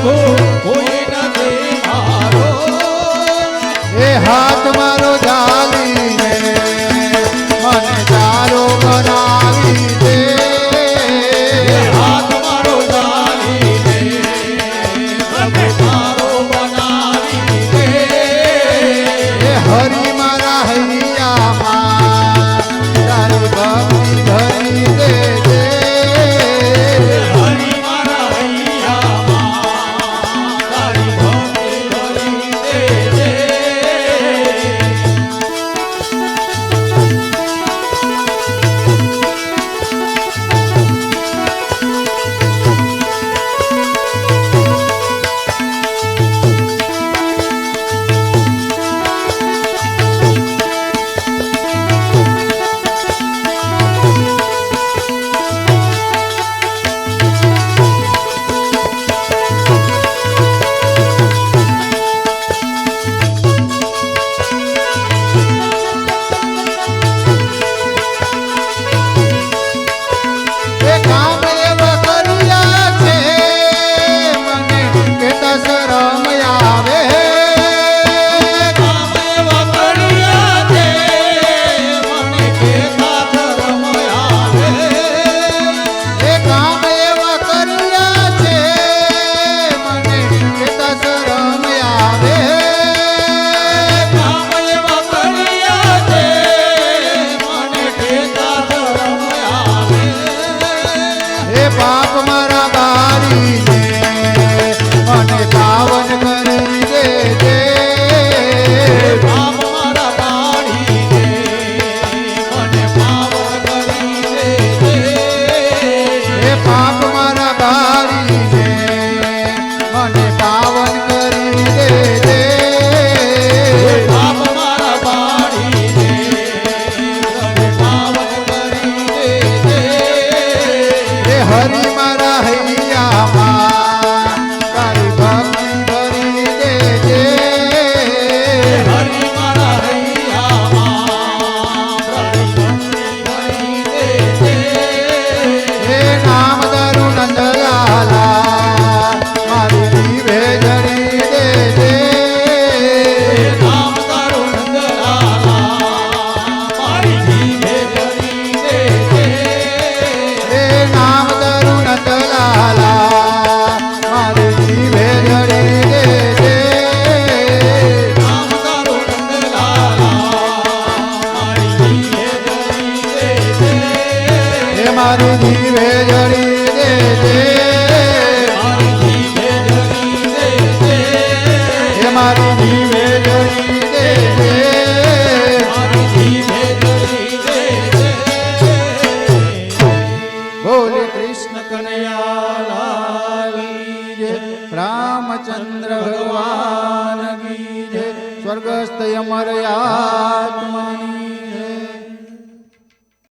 પ્રભુ કોઈ નથી મારો એ હાથ મારો ઝાલીને મને તારો બનાવી દે હાથ મારો ઝાલીને મને તારો બનાવી દે એ હરી મારા હૈયામાં તારી ભક્તિ ભરી દેજે હરી મારા હૈયામાં તારી ભક્તિ ભરી દેજે એ કામ એવા કર્યા છે મને કેતા શરમ આવે કામ એવા કર્યા છે મને કેતા શરમ આવે એ કામ એવા કર્યા છે મને કેતા શરમ આવે કામ એવા કર્યા છે મને કેતા શરમ આવે એ પાપ મારા બારીને મને પાવન કરી દેજે પાપ મારા બાળીને મને પાવન કરી દેજે એ પાપ મારા બારીને મને પાવન કરી દેજે પાપ મારા બાળીને મને પાવન કરી દેજે એ હરી મારા હૈયામાં તારી ભક્તિ ભરી દેજે હરી મારા હૈયામાં તારી ભક્તિ ભરી દેજે એ નામ દરુ નંદલાલા મારી જીવે જડી દેજે નામ તારું નંદલાલા મારી જીભે જડી દેજે એ નામ દરુ નંદલાલા મારી જીવે જડી દેજે નામ તારું નંદલાલા મારી જીભે જડી દેજે એ મારી જીવે જડી દેજે